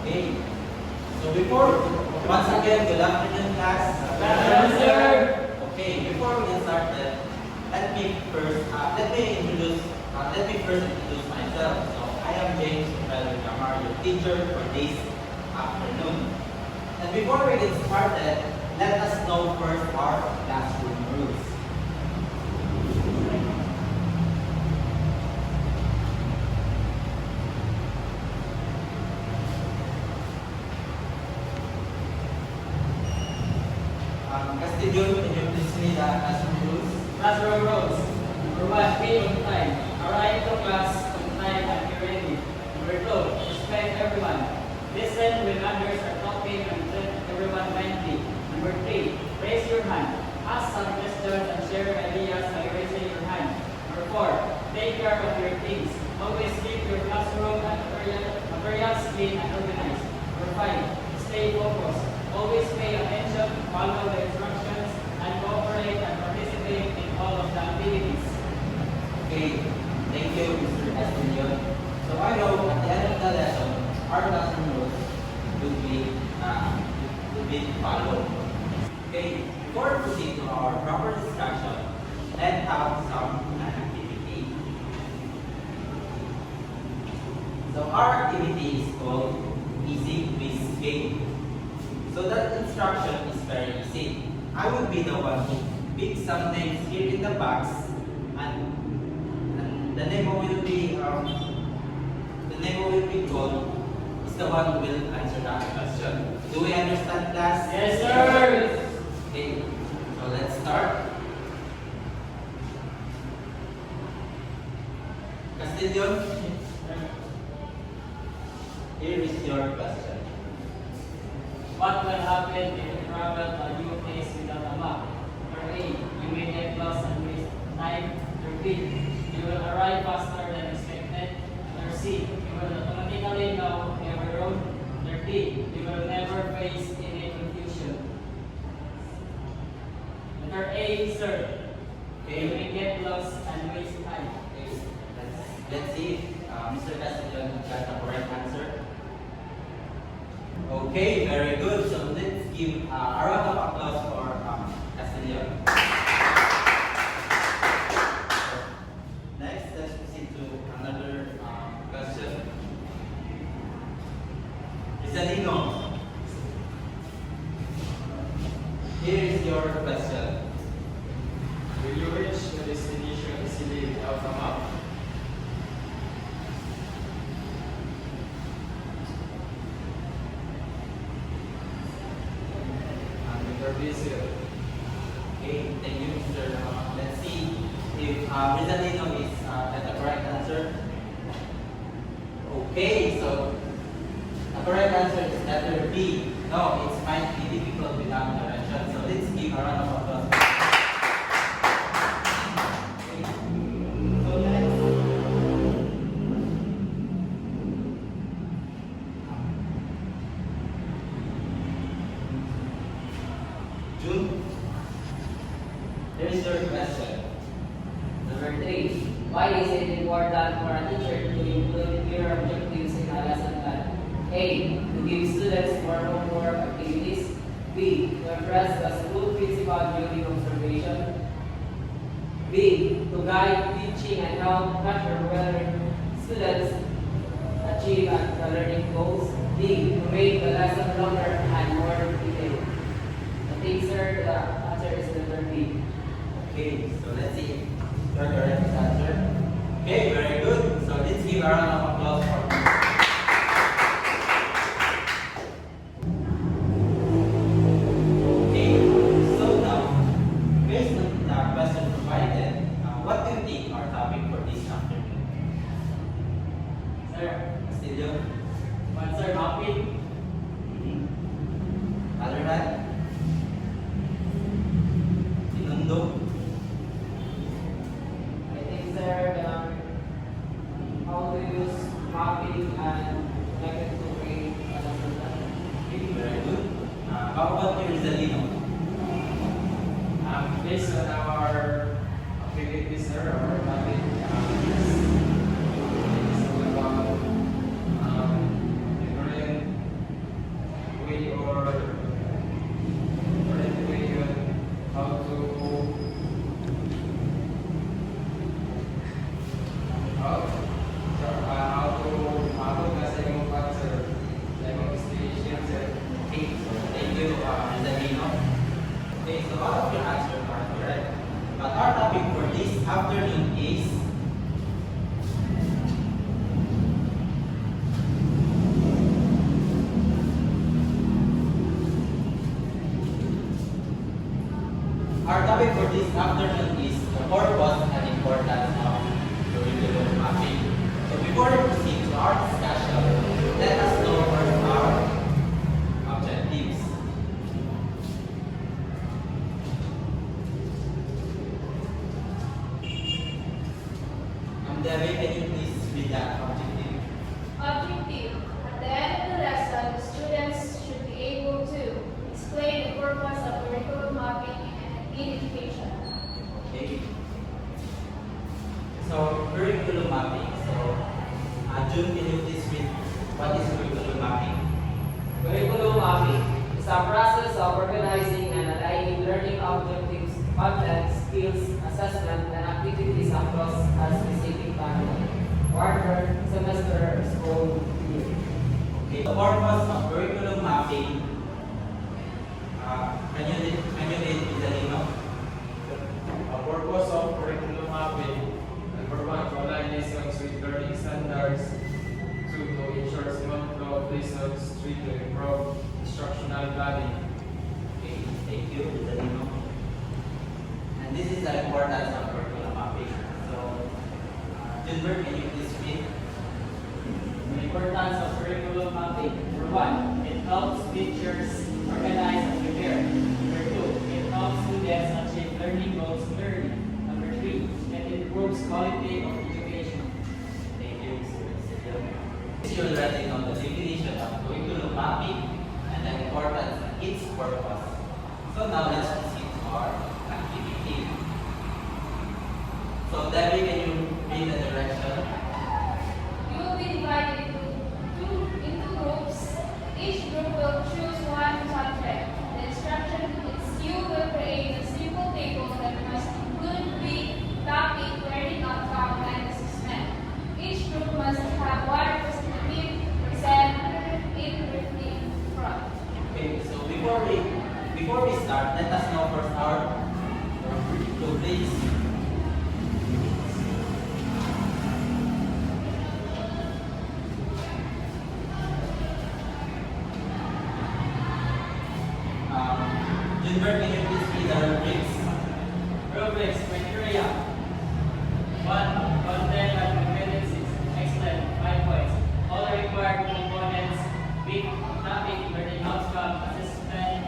Okay. So once again, good afternoon, class. Yes, sir. Okay, before we get started, let me first introduce myself. So I am James Rafael Camar, your teacher for this afternoon. And before we get started, let us know first our classroom rules. Castillo, can you please read the classroom rules? Classroom rules. Number 1, be on time. Arrive to class on time and be ready. Number 2, respect everyone. Listen when others are talking and treat everyone kindly. Number 3, raise your hand. Ask some questions and share ideas by raising your hand. Number 4, take care of your things. Always keep your classroom and materials clean and organized. Number 5, stay focused. Always pay attention, follow the instructions, and cooperate and participate in all of the activities. Okay, thank you, Mr. Castillo. So I know at the end of the lesson, our classroom rules will be followed. Okay, before proceeding to our proper discussion, let's have some activity. So our activity is called Easy Quiz Game. So that instruction is very easy. I will be the one who picks some names here in the box, and the name who will be called is the one who will answer that question. Do we understand, class? Yes, sir. Okay, so let's start. Castillo, here is your question. What will happen if you travel a new place without a map? Number A, you may get lost and waste time. Number B, you will arrive faster than expected. Number C, you will automatically know every road. Number D, you will never face any confusion. Letter A, sir. Okay. You may get lost and waste time. Okay, let's see if Mr. Castillo got the correct answer. Okay, very good. So let's give a round of applause for Castillo. Next, let's proceed to another question. Rizalino, here is your question. Will you reach the destination easily without a map? Okay, thank you, Mr. Let's see if Rizalino is at the correct answer. Okay, so the correct answer is letter B. No, it might be difficult without direction. So let's give a round of applause. Okay. So next. June, there is your question. Number 3. Why is it important for a teacher to include clear objectives in a lesson plan? A. To give students more homework activities. B. To impress the school principal during observation. B. To guide teaching and help capture whether students achieve the learning goals. D. To make the lesson longer and more detailed. I think, sir, the answer is letter B. Okay, so let's see if your correct answer. Okay, very good. So let's give a round of applause for Okay, so now, based on the question provided, what do you think our topic for this afternoon? Sir, Castillo? answer mapping. Other hand? Sinundo? I think, sir, how to use mapping and method to create a lesson plan. Okay, very good. How about you, Rizalino? Based on our activities, sir, our topic is all about different education, how to mabot ka sa imong cancer, sa imong station, sir. Okay, so thank you, Rizalino. Okay, so all of your answers are correct. But our topic for this afternoon is our topic for this afternoon is the purpose and importance of curriculum mapping. So before we proceed to our discussion, let us know first our objectives. Debbie, can you please read that objective? Objective. At the end of the lesson, the students should be able to explain the purpose of curriculum mapping in education. Okay. So curriculum mapping. So June, can you please read what is curriculum mapping? Curriculum mapping is a process of organizing and aligning learning objectives, content, skills, assessment, and activities across a specific timeline, quarter, semester, or school year. Okay. The purpose of curriculum mapping. Can you read Rizalino? A purpose of curriculum mapping, number one, to align lessons with learning standards. Two, to ensure smooth flow of lessons. Three, to improve instructional planning. Okay, thank you, Rizalino. And this is the importance of curriculum mapping. So, Gilbert, can you please read? The importance of curriculum mapping. Number one, it helps teachers organize and prepare. Number two, it helps students achieve learning goals clearly. Number three, it improves quality of education. Thank you, Mr. Cecil. You already know the definition of curriculum mapping and the importance of its purpose. So now let's proceed to our activity. So Debbie, can you read the direction? You will be divided into groups. Each group will choose one subject. The instruction is you will create a simple table that must include the topic, learning outcome, and assessment. Each group must have one representative present in briefly in front. Okay, so before we start, let us know first our group, please. Gilbert, can you please read the rubrics? Rubrics, criteria. One, content and competencies. Excellent, 5 points. All the required components, big topic, learning outcome, assessment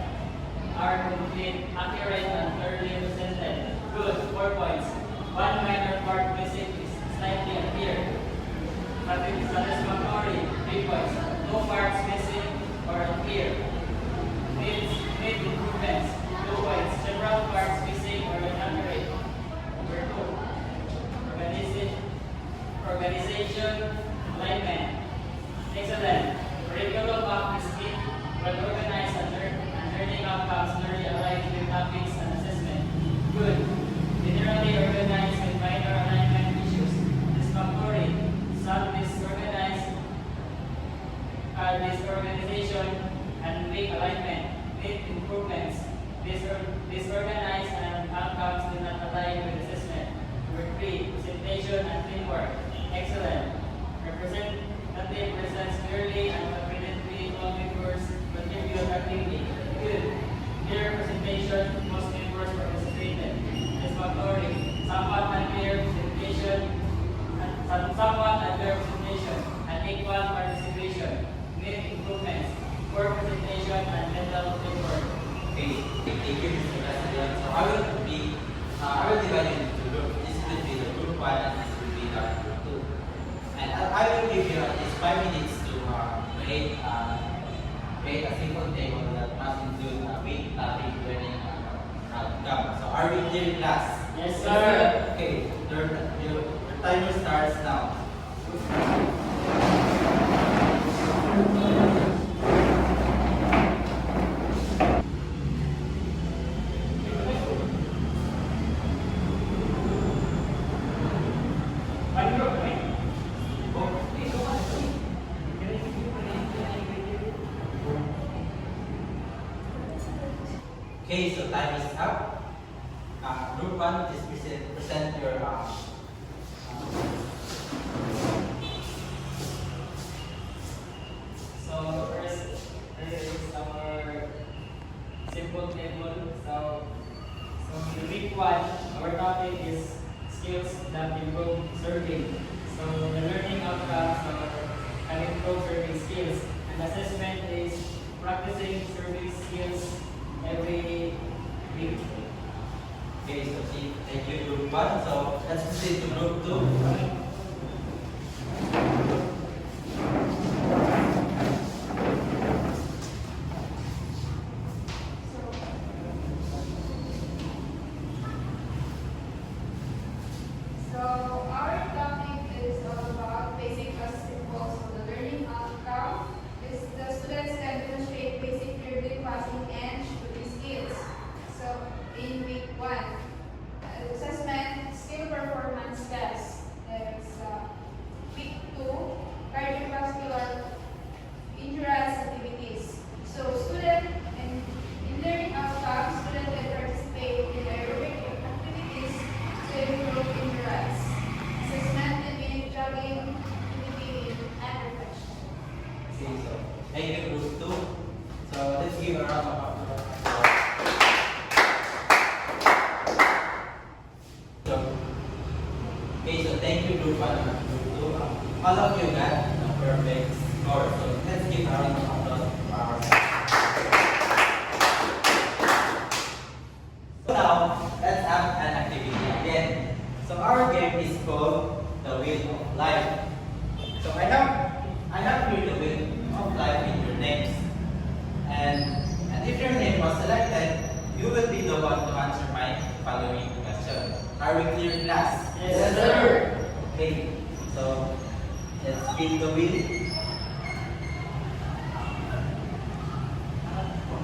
are complete, accurate, and thoroughly presented. Good, 4 points. One minor part missing is slightly appeared. Satisfactory, 3 points. No parts missing or appear. Need improvements, 2 points. Several parts missing or inaccurate. Number 2. Organization, alignment. Excellent. Curriculum map is key. Well organized and learning outcomes clearly aligned with topics and assessment. Good. Generally organized with minor alignment issues. Satisfactory. Some disorganization and weak alignment. Need improvements. Disorganized and outcomes do not align with assessment. Number 3, presentation and teamwork. Excellent. Representative presents clearly and confidently, all members contribute actively. Good. Clear presentation, most members participated. Satisfactory. Somewhat unclear presentation, and equal participation. Need improvements. Poor presentation and mental teamwork. Okay, thank you, Mr. President. So I will divide it into two groups. This will be the group 1 and this will be the group 2. And I will give you at least 5 minutes to create a simple table that must include a big topic learning outcome. So are we clear, class? Yes, sir. Okay, your timer starts now. Okay, so time is up. Group 1, please present your So first, this is our simple table. So in week 1, our topic is skills that improve serving. So the learning outcomes are improve serving skills. And assessment is practicing serving skills every week. Okay, so thank you, Group 1. So let's proceed to Group 2. So our topic is all about basic principles of the learning outcome. Is the students can demonstrate basic reading, passing, and shooting skills. So in week 1, assessment skill performance test. There's week 2, cardiovascular endurance activities. So student in learning outcomes, student can participate in aerobic activities to improve endurance. Assessment can be jogging, activity, and reflection. Okay, so thank you, Group 2. So let's give a round of applause. So, okay, so thank you, Group 1 and Group 2. All of you got a perfect score. So let's give a round of applause for ourselves. So now, let's have an activity again. So our game is called the Wheel of Life. So I have here the Wheel of Life with your names. And if your name was selected, you will be the one to answer my following question. Are we clear, class? Yes, sir. Okay, so let's spin the wheel.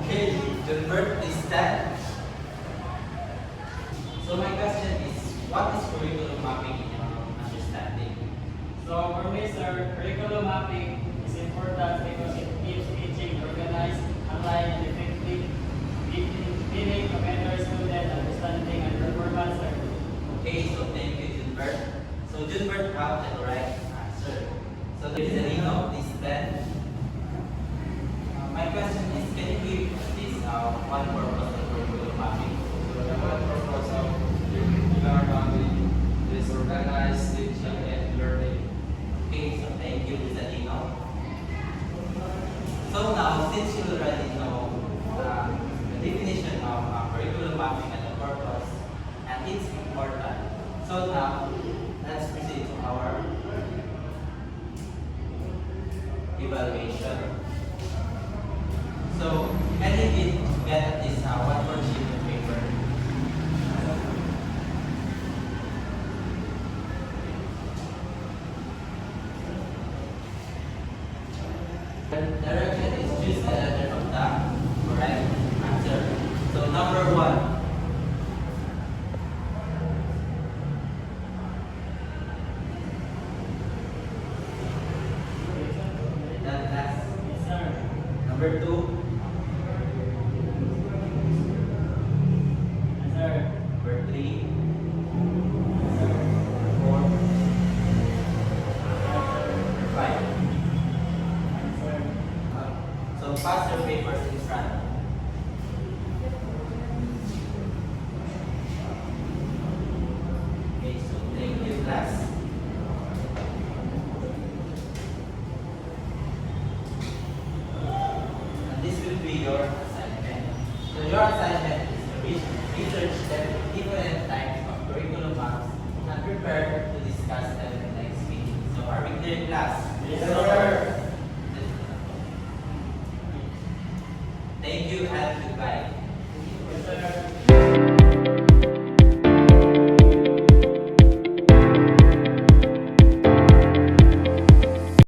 Okay, Gilbert, please stand. So my question is, what is curriculum mapping in your understanding? So for me, sir, curriculum mapping is important because it keeps teaching organized, aligned, and effective, meaning a better student understanding and performance. Sir. Okay, so thank you, Gilbert. So Gilbert have the right answer. So Rizalino, please stand. My question is, can you give this one purpose of curriculum mapping? So the one purpose of curricular mapping is organized teaching and learning. Okay, so thank you, Rizalino. So now, since you already know the definition of curriculum mapping and the purpose, and it's important, so now, let's proceed to our evaluation. So, can you get at least one more sheet of paper? The direction is choose the letter of the correct answer. So, number 1. That last. Yes, sir. Number 2. Yes, sir. Number 3. Yes, sir. Number 4. Number 5. Yes, sir. So pass your papers in front. Okay, so thank you, class. And this will be your assignment. So your assignment is to research the different types of curriculum maps and prepare to discuss them in the next meeting. So are we clear, class? Yes, sir. Thank you and goodbye. Yes, sir.